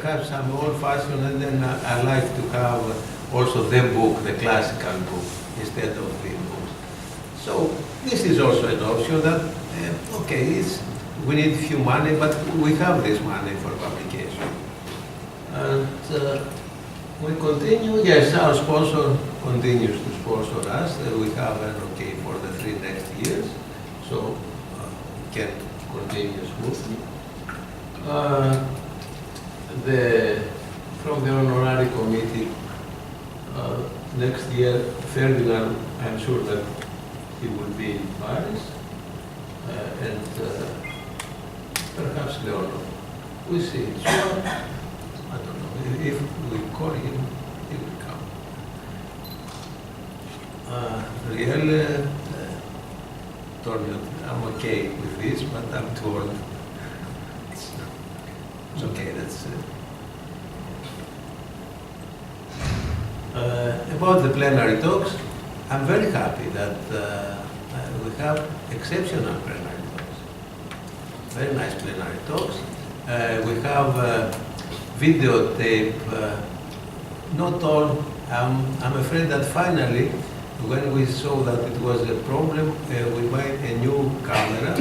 Have some old-fashioned, and then I like to have also the book, the classical book, instead of the books. So this is also an option that, okay, we need few money, but we have this money for publication. And we continue, yes, our sponsor continues to sponsor us. We have an okay for the 3 next years, so we can continue smoothly. From the honorary committee, next year, Ferdinand, I'm sure that he will be in Paris, and perhaps Leonor. We see. So, I don't know, if we call him, he will come. Riel told me I'm okay with this, but I'm told it's okay, that's about the plenary talks, I'm very happy that we have exceptional plenary talks. Very nice plenary talks. We have videotape, not all. I'm afraid that finally, when we saw that it was a problem, we made a new camera,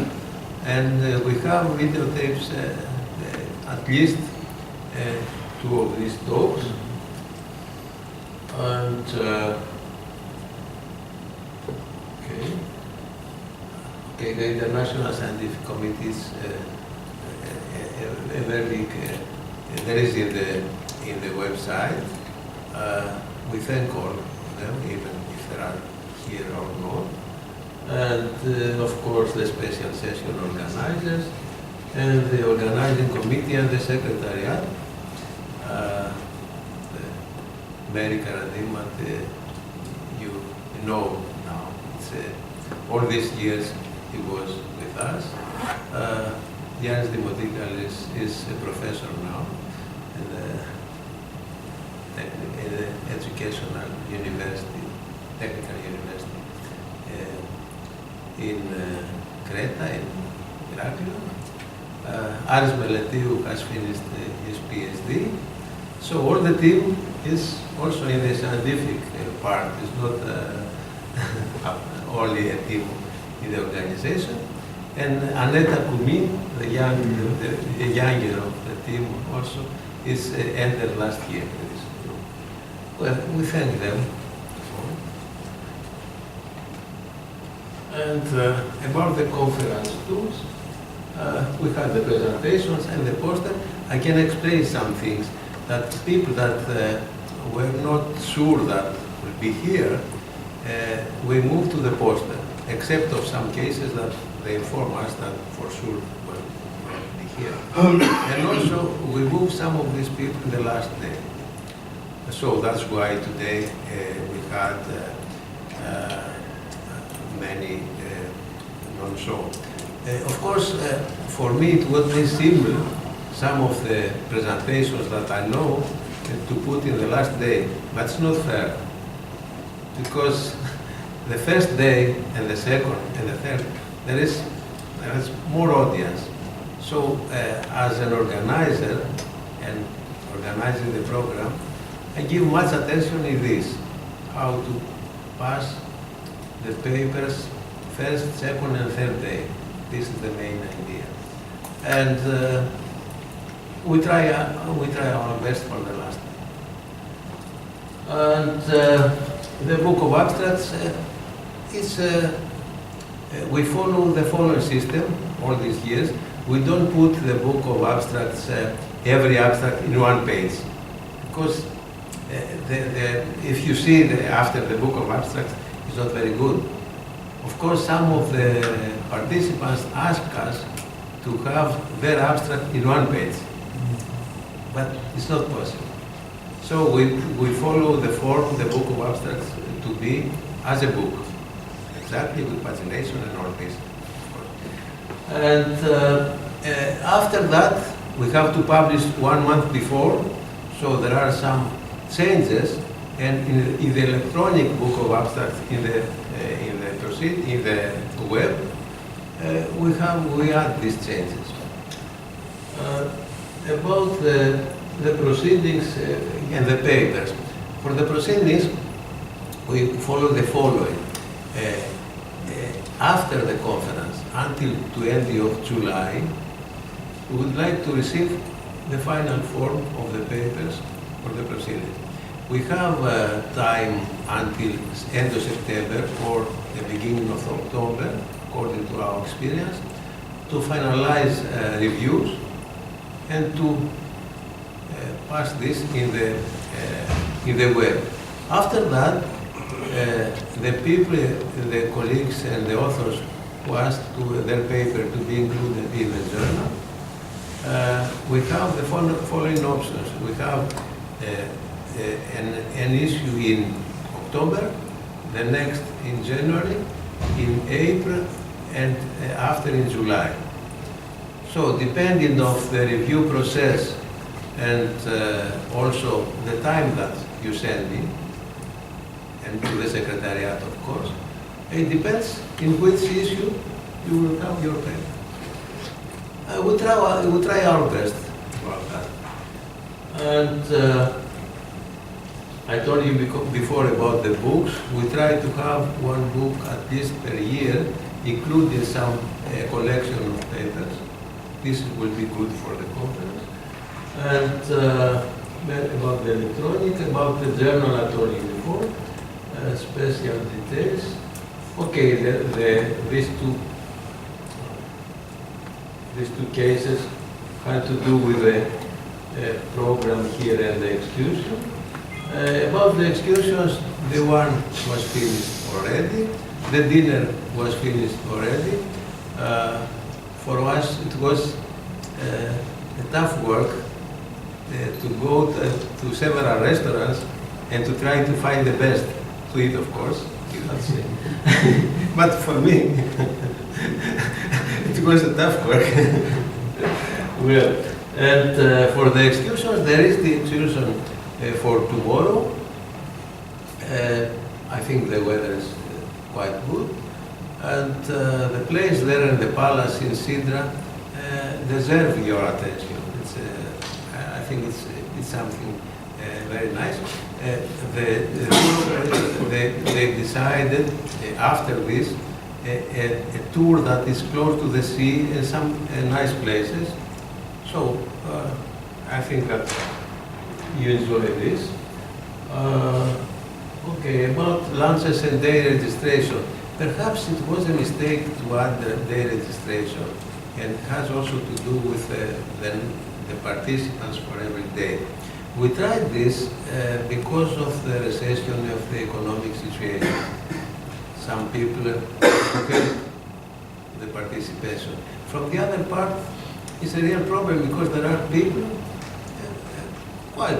and we have videotapes, at least 2 of these talks. And okay, the International Scientific Committees, a very big, there is in the website. We thank all of them, even if they are here or not. And of course, the special session organizers, and the organizing committee and the secretariat. Mary Karadimat, you know now, all these years he was with us. Yanis Dimotikal is a professor now in the educational university, technical university in Creta, in Heraklion. Aris Meletiu has finished his PhD. So all the team is also in the scientific part. It's not only a team in the organization. And Aneta Kumi, the younger of the team also, is entered last year. Well, we thank them. And about the conference tools, we had the presentations and the poster. I can explain some things that people that were not sure that will be here, we moved to the poster, except of some cases that they inform us that for sure will be here. And also, we moved some of these people the last day. So that's why today we had many non-show. Of course, for me it was very simple, some of the presentations that I know to put in the last day, but it's not fair. Because the first day and the second and the third, there is more audience. So as an organizer and organizing the program, I give much attention in this, how to pass the papers first, second and third day. This is the main idea. And we try our best for the last day. And the book of abstracts we follow the following system all these years. We don't put the book of abstracts, every abstract in one page. Because if you see after the book of abstracts, it's not very good. Of course, some of the participants ask us to have their abstract in one page. But it's not possible. So we follow the form, the book of abstracts, to be as a book, exactly with pagination and all this. And after that, we have to publish 1 month before, so there are some changes. And in the electronic book of abstracts, in the web, we add these changes. About the the proceedings and the papers. For the proceedings, we follow the following. After the conference, until the end of July, we would like to receive the final form of the papers for the proceedings. We have time until end of September or the beginning of October, according to our experience, to finalize reviews and to pass this in the web. After that, the people, the colleagues and the authors who asked their paper to be included in the journal, we have the following options. We have an issue in October, the next in January, in April, and after in July. So depending on the review process and also the time that you send me, and to the Secretariat, of course, it depends in which issue you will have your paper. We try our best about that. And I told you before about the books. We try to have one book at least per year, including some collection of papers. This will be good for the conference. And about the electronic, about the journal I told you before, special details. Okay, these two cases had to do with the program here and the excursion. About the excursions, the one was finished already. The dinner was finished already. For us, it was a tough work to go to several restaurants and to try to find the best to eat, of course. You don't say. But for me, it was a tough work. Well, and for the excursions, there is the excursion for tomorrow. I think the weather is quite good. And the place there in the palace in Sidra deserves your attention. I think it's something very nice. They decided after this a tour that is close to the sea and some nice places. So I think that you enjoy this. Okay, about lunches and day registration. Perhaps it was a mistake to add the day registration, and it has also to do with the participants for every day. We tried this because of the recession of the economic situation. Some people help the participation. From the other part, it's a real problem because there are people, quite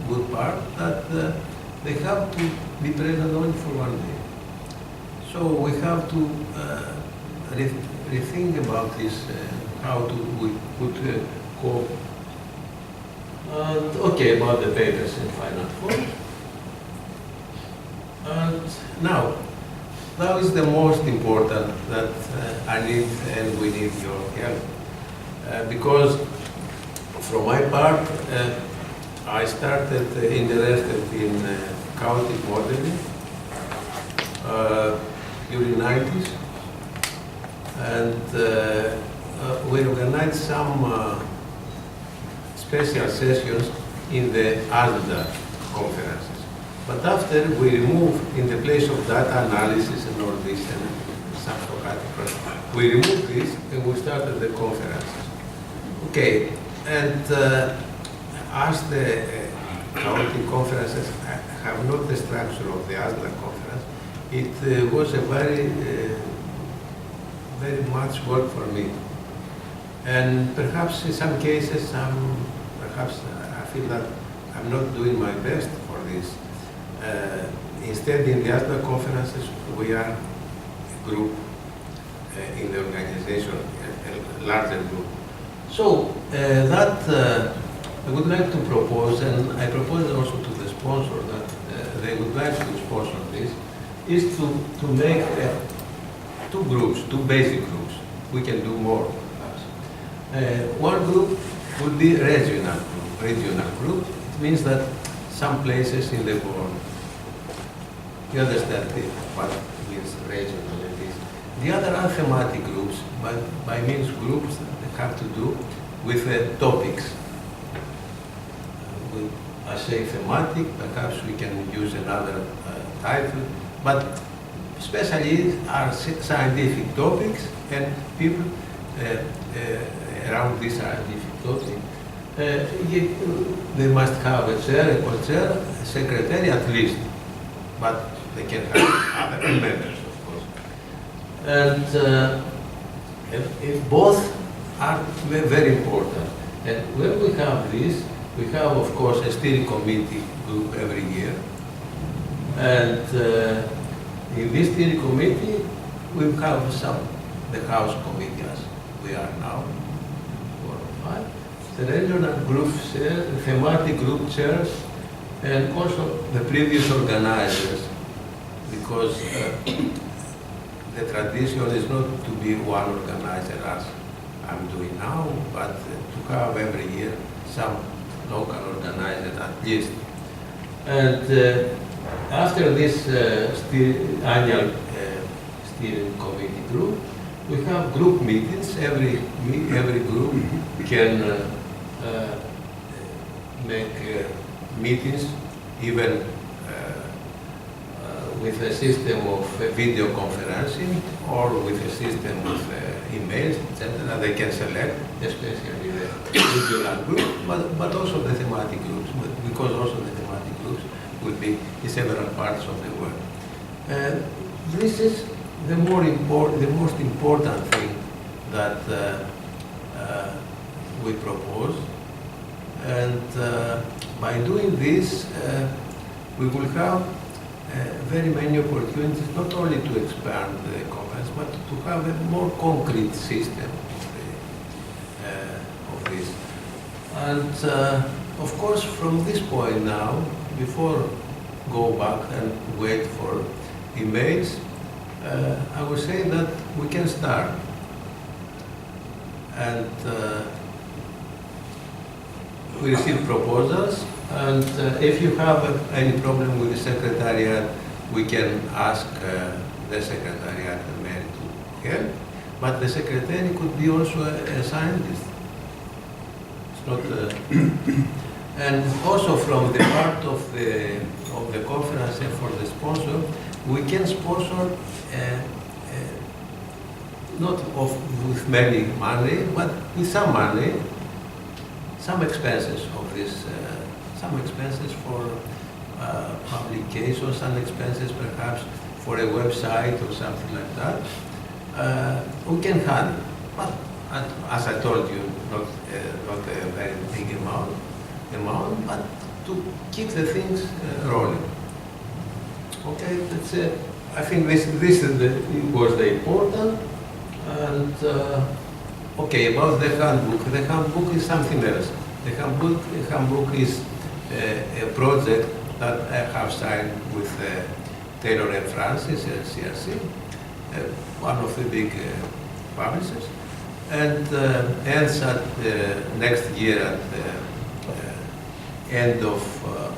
good part, that they have to be present only for one day. So we have to rethink about this, how we could cope. And okay, about the papers in final form. And now is the most important that I need and we need your help. Because from my part, I started interested in county modeling during the 90s, and we organized some special sessions in the ASDA conferences. But after we removed, in the place of data analysis and all this and some Socratic process, we removed this and we started the conferences. Okay, and as the county conferences have not the structure of the ASDA conference, it was a very much work for me. And perhaps in some cases, perhaps I feel that I'm not doing my best for this. Instead, in the ASDA conferences, we are a group in the organization, a larger group. So that I would like to propose, and I propose also to the sponsor that they would like to sponsor this, is to make two groups, two basic groups. We can do more, perhaps. One group would be regional group, regional group. It means that some places in the world, you understand what means regional in this. The other are thematic groups, but by means groups that have to do with topics. I say thematic, perhaps we can use another title, but especially are scientific topics, and people around this scientific topic, they must have a chair, a co-chair, a secretary at least, but they can have other members, of course. And if both are very important. And when we have this, we have, of course, a steering committee group every year. And in this steering committee, we have the House committee, as we are now, 4 or 5. The regional group chairs, the thematic group chairs, and also the previous organizers, because the tradition is not to be one organizer as I'm doing now, but to have every year some local organizers at least. And after this annual steering committee group, we have group meetings. Every group can make meetings, even with a system of video conferencing or with a system of emails, etc. They can select, especially the regional group, but also the thematic groups, because also the thematic groups will be in several parts of the world. This is the most important thing that we propose, and by doing this, we will have very many opportunities, not only to expand the conference, but to have a more concrete system of this. And of course, from this point now, before go back and wait for emails, I would say that we can start. And we receive proposals, and if you have any problem with the secretariat, we can ask the secretariat and mail to help. But the secretary could be also a scientist. It's not. And also from the part of the conference and for the sponsor, we can sponsor not with many money, but with some money, some expenses of this, some expenses for publication, some expenses perhaps for a website or something like that. We can handle, but as I told you, not a very big amount, but to keep the things rolling. Okay, that's it. I think this was the important. And okay, about the handbook. The handbook is something else. The handbook is a project that I have signed with Taylor and Francis, CRC, one of the big publishers, and ends at next year at the end of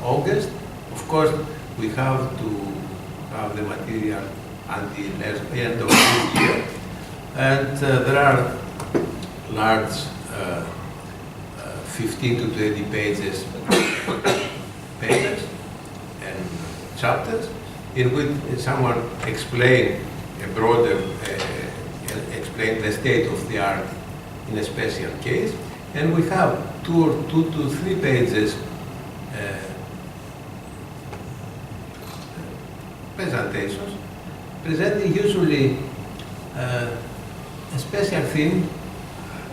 August. Of course, we have to have the material until the end of this year. And there are large 15 to 20 pages papers and chapters in which someone explain a broader, explain the state of the art in a special case. And we have 2 to 3 pages presentations, presenting usually a special theme,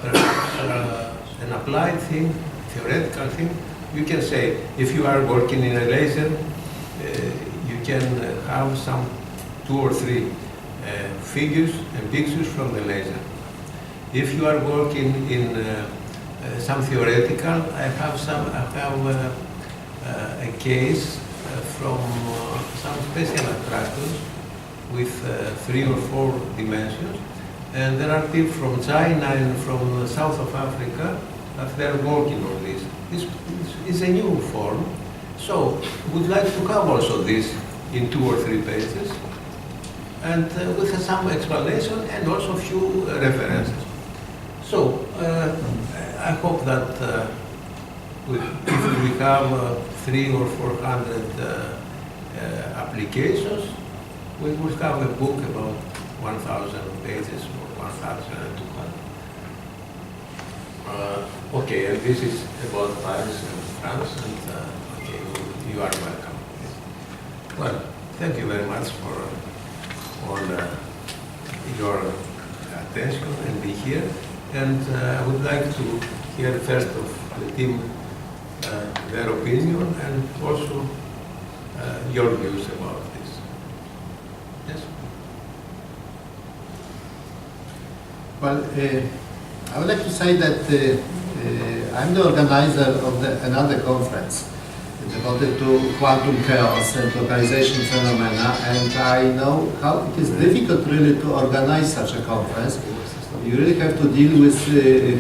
an applied theme, theoretical theme. You can say, if you are working in a laser, you can have some 2 or 3 figures and pictures from the laser. If you are working in some theoretical, I have a case from some special attractors with 3 or 4 dimensions. And there are people from China and from the south of Africa that they are working on this. This is a new form. So we'd like to have also this in 2 or 3 pages, and with some explanation and also a few references. So I hope that if we have 300 or 400 applications, we will have a book about 1,000 pages or 1,200. Okay, and this is about Paris and France, and okay, you are welcome. Well, thank you very much for all your attention and be here. And I would like to hear first of the team their opinion and also your views about this. Yes? Well, I would like to say that I'm the organizer of another conference devoted to quantum chaos and localization phenomena, and I know how it is difficult really to organize such a conference. You really have to deal with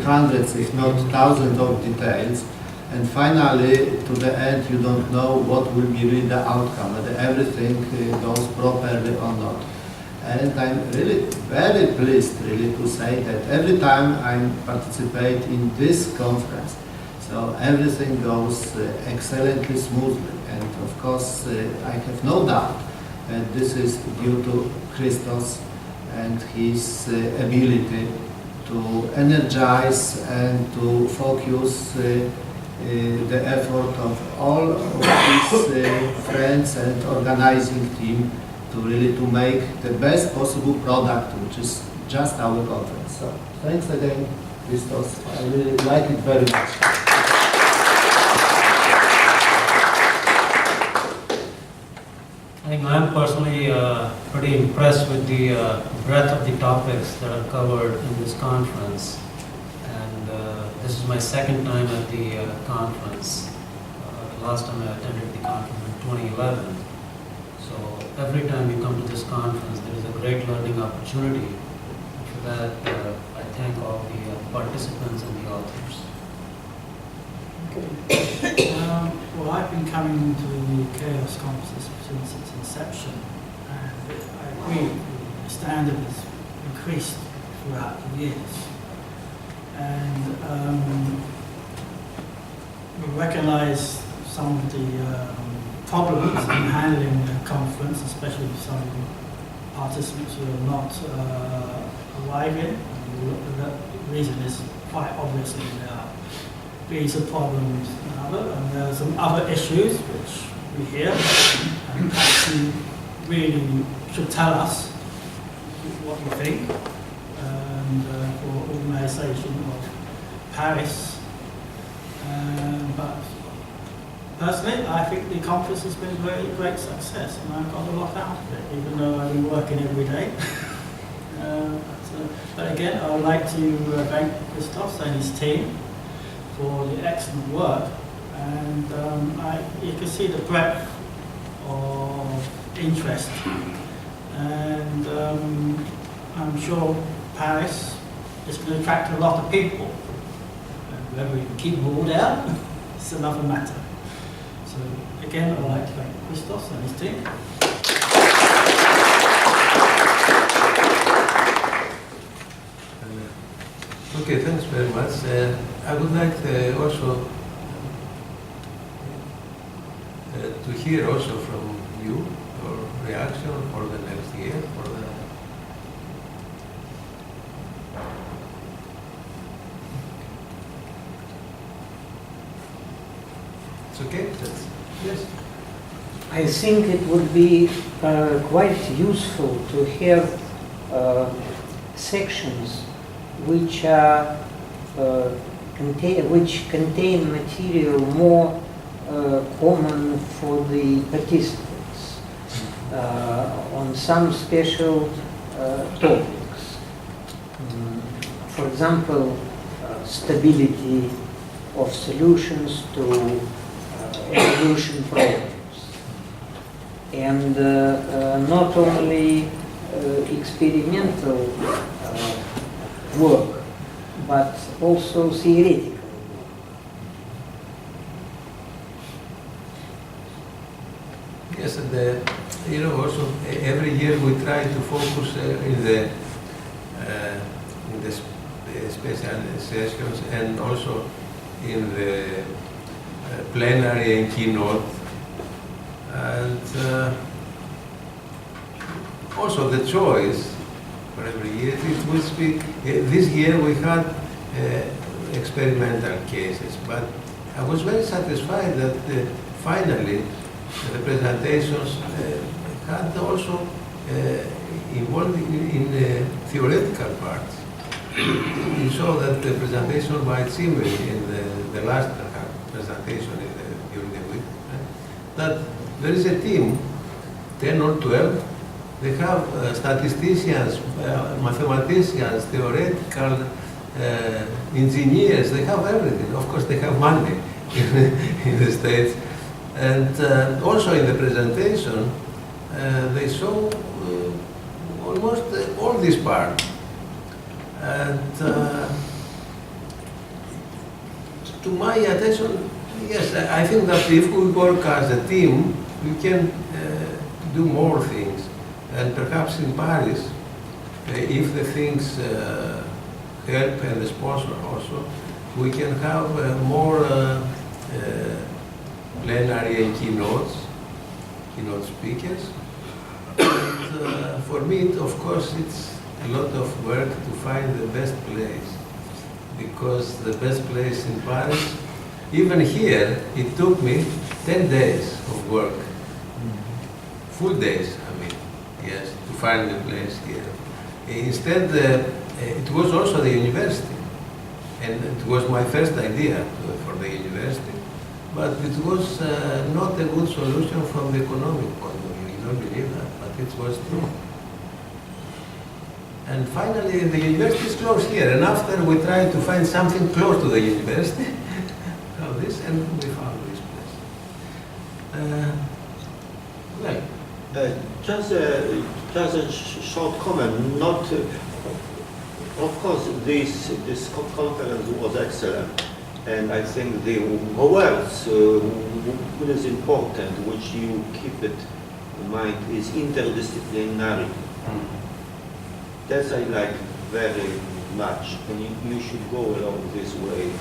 hundreds, if not thousands of details, and finally, to the end, you don't know what will be really the outcome, whether everything goes properly or not. And I'm really very pleased really to say that every time I participate in this conference, so everything goes excellently smoothly. And of course, I have no doubt that this is due to Christos and his ability to energize and to focus the effort of all of his friends and organizing team to really to make the best possible product, which is just our conference. So thanks again, Christos. I really like it very much. I think I'm personally pretty impressed with the breadth of the topics that are covered in this conference. And this is my second time at the conference. Last time I attended the conference in 2011. So every time you come to this conference, there is a great learning opportunity. And for that, I thank all the participants and the authors. Well, I've been coming to the Chaos conferences since its inception, and I agree, the standard has increased throughout the years. And we recognize some of the problems in handling the conference, especially some participants who are not arriving. The reason is quite obviously there are visa problems and there are some other issues which we hear, and perhaps you really should tell us what you think. And for organisation of Paris, but personally, I think the conference has been a very great success, and I've got a lot out of it, even though I've been working every day. But again, I would like to thank Christos and his team for the excellent work, and you can see the breadth of interest, and I'm sure Paris is going to attract a lot of people, and whether we can keep them all down, it's another matter. So again, I'd like to thank Christos and his team. Okay, thanks very much. I would like also to hear also from you your reaction for the next year, for the It's okay? Yes. I think it would be quite useful to have sections which are which contain material more common for the participants on some special topics. For example, stability of solutions to evolution problems, and not only experimental work, but also theoretical work. Yes, and also every year we try to focus in the special sessions and also in the plenary and keynote. And also the choice for every year, it will speak. This year we had experimental cases, but I was very satisfied that finally the presentations had also involved in theoretical parts. You saw that the presentation by Zimmer in the last presentation during the week, that there is a team, 10 or 12, they have statisticians, mathematicians, theoretical engineers, they have everything. Of course, they have money in the States. And also in the presentation, they show almost all this part. And to my attention, yes, I think that if we work as a team, we can do more things. And perhaps in Paris, if the things help and the sponsor also, we can have more plenary and keynote speakers. And for me, of course, it's a lot of work to find the best place, because the best place in Paris, even here, it took me 10 days of work, full days, I mean, yes, to find the place here. Instead, it was also the university, and it was my first idea for the university, but it was not a good solution from the economic point of view. You don't believe that, but it was true. And finally, the university is close here, and after we tried to find something close to the university, and we found this place. Just a short comment. Not, of course, this conference was excellent, and I think the words what is important, which you keep it in mind, is interdisciplinary. That I like very much, and you should go along this way,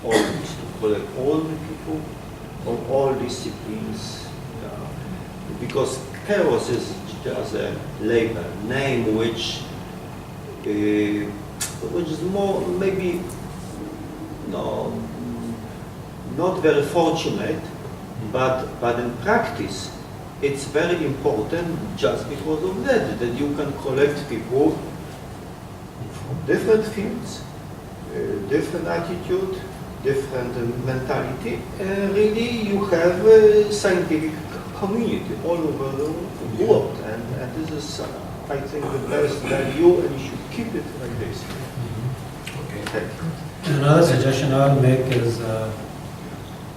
always to collect all the people of all disciplines, because chaos is just a label, name which is more maybe not very fortunate, but in practice it's very important just because of that you can collect people from different fields, different attitude, different mentality, and really you have a scientific community all over the world, and this is, I think, the best value, and you should keep it like this. Okay, thank you. Another suggestion I would make is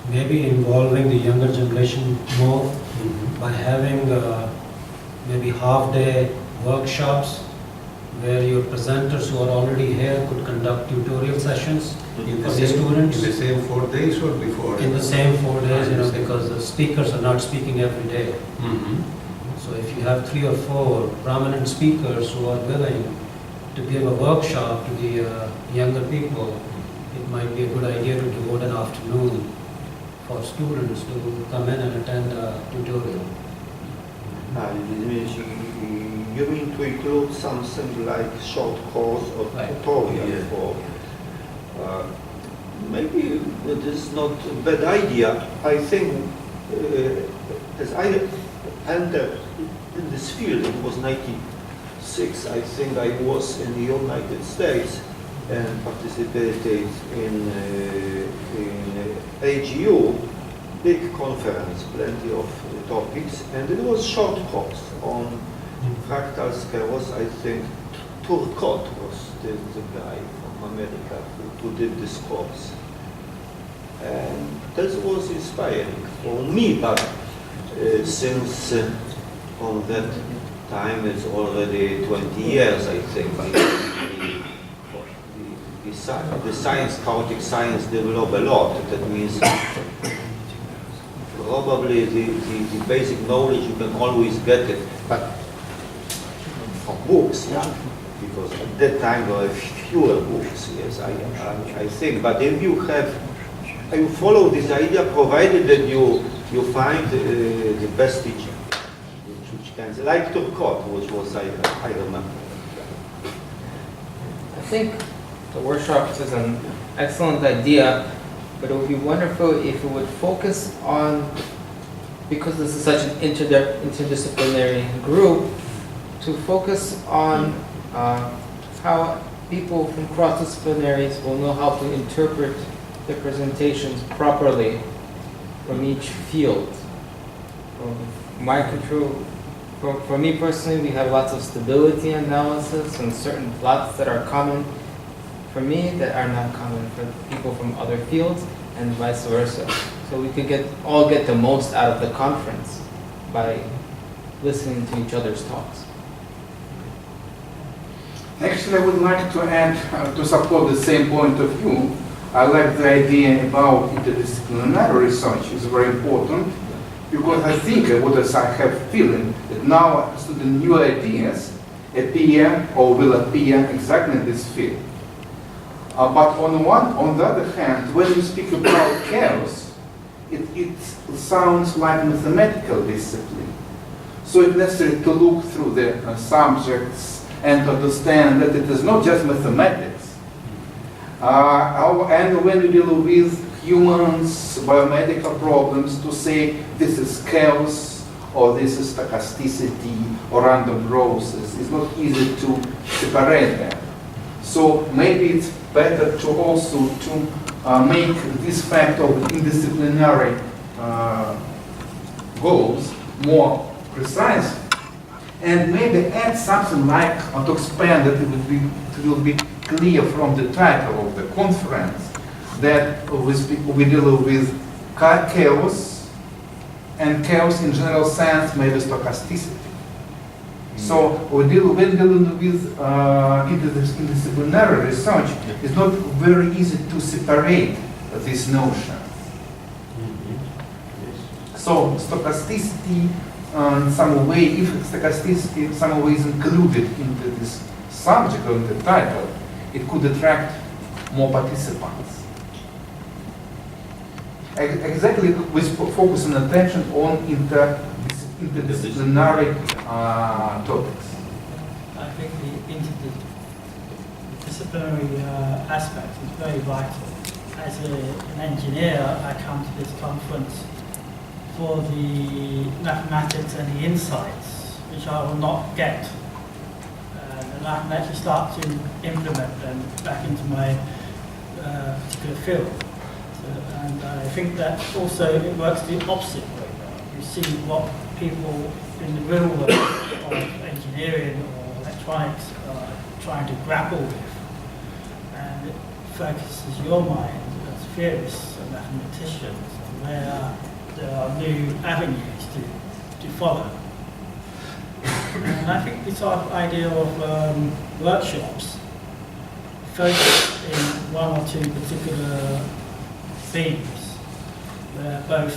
maybe involving the younger generation more by having maybe half-day workshops where your presenters who are already here could conduct tutorial sessions for the students. In the same 4 days or before? In the same 4 days, because the speakers are not speaking every day. So if you have 3 or 4 prominent speakers who are willing to give a workshop to the younger people, it might be a good idea to devote an afternoon for students to come in and attend a tutorial. You mean to include something like short course or tutorial for maybe it is not a bad idea. I think as I entered in this field, it was 96, I think I was in the United States and participated in AGU, big conference, plenty of topics, and it was short course on fractal chaos. I think Turcotte was the guy from America who did this course. And that was inspiring for me, but since on that time, it's already 20 years, I think, the science, chaotic science developed a lot. That means probably the basic knowledge you can always get it, but from books, yeah, because at that time there were fewer books, yes, I think. But if you follow this idea, provided that you find the best teacher, which can, like Turcotte, which was I remember. I think the workshop is an excellent idea, but it would be wonderful if it would focus on, because this is such an interdisciplinary group, to focus on how people from cross-disciplinaries will know how to interpret the presentations properly from each field. For me personally, we have lots of stability analysis and certain plots that are common for me that are not common for people from other fields, and vice versa. So we could all get the most out of the conference by listening to each other's talks. Actually, I would like to add, to support the same point of view. I like the idea about interdisciplinary research is very important, because I think what I have feeling that now the new ideas appear or will appear exactly in this field. But on the other hand, when you speak about chaos, it sounds like mathematical discipline. So it's necessary to look through the subjects and to understand that it is not just mathematics. And when you deal with humans, biomedical problems, to say this is chaos or this is stochasticity or random process, it's not easy to separate them. So maybe it's better to also make this fact of interdisciplinary goals more precise, and maybe add something like, or to expand that it will be clear from the title of the conference that we deal with chaos, and chaos in general sense, maybe stochasticity. So when dealing with interdisciplinary research, it's not very easy to separate this notion. So stochasticity, in some way, if stochasticity in some way is included into this subject or in the title, it could attract more participants. Exactly with focus and attention on interdisciplinary topics. I think the interdisciplinary aspect is very vital. As an engineer, I come to this conference for the mathematics and the insights, which I will not get. And I can actually start to implement them back into my particular field. And I think that also it works the opposite way. You see what people in the real world of engineering or electronics are trying to grapple with. And it focuses your mind as theorists and mathematicians where there are new avenues to follow. And I think this sort of idea of workshops focused in one or two particular themes, where both